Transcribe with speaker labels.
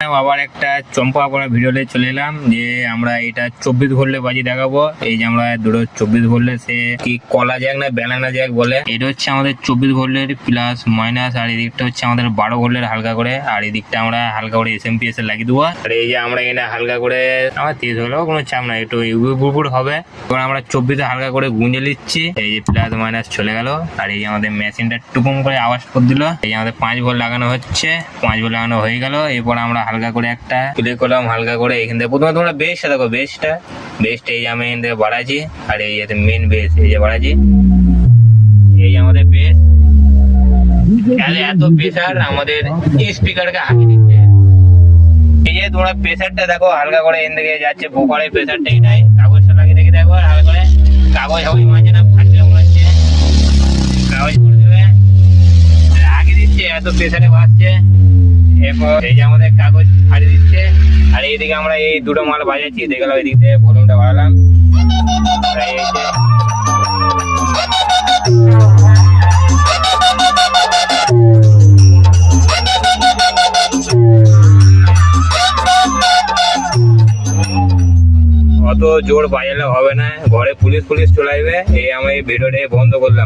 Speaker 1: আবার একটা চম্পা করা ভিডিওতে চলে এলাম যে আমরা এটা 24 ভোল্টে বাজি দেখাবো। এই যে আমরা দুটো 24 ভোল্টে, সে কি কলা জ্যাক না ব্যানানা জ্যাক বলে, এটা হচ্ছে আমাদের 24 ভোল্টের প্লাস মাইনাস, আর এই দিকটা হচ্ছে আমাদের 12 ভোল্টের হালকা করে, আর এই দিকটা আমরা হালকা করে SMPS এ লাগিয়ে দেবো। আর এই যে আমরা এখানে হালকা করে আমার 30 হলেও কোনো চাপ না, একটু বুড়বুড় হবে। এবার আমরা 24 হালকা করে গুঁজে নিচ্ছি। এই যে প্লাস মাইনাস চলে গেল, আর এই যে আমাদের মেশিনটা টুকুম করে আওয়াজ করে দিল। এই যে আমাদের 5 ভোল্ট লাগানো হচ্ছে, 5 ভোল্ট লাগানো হয়ে গেল। এরপর আমরা হালকা করে একটা প্লে করলাম, হালকা করে এখান থেকে প্রথমে তোমরা বেসটা দেখো, বেসটা এই যে আমি এখান থেকে বাড়াচ্ছি, আর এই যে মেন বেস এই যে বাড়াচ্ছি, এই যে আমাদের বেস। এত প্রেসার আমাদের স্পিকারকে হাঁকিয়ে দিচ্ছে। এই যে তোমরা প্রেসারটা দেখো হালকা করে এখান থেকে যাচ্ছে, বোকারের প্রেসারটা এটাই। কাগজটা লাগিয়ে দেখে দেখো হালকা করে, কাগজ হবে মাঝে না ফাটলে মনে হচ্ছে, কাগজ করে দেবে আগে দিচ্ছে, এত প্রেসারে বাজছে। এরপর এই যে আমাদের কাগজ ফাটিয়ে দিচ্ছে, আর এইদিকে আমরা এই দুটো মাল বাজাচ্ছি। দেখলাম এদিক থেকে ভলিউমটা বাড়ালাম, তাই এই যে অত জোর বাজালে হবে না, ঘরে পুলিশ চলে আসবে। এই আমি এই ভিডিওটা বন্ধ করলাম।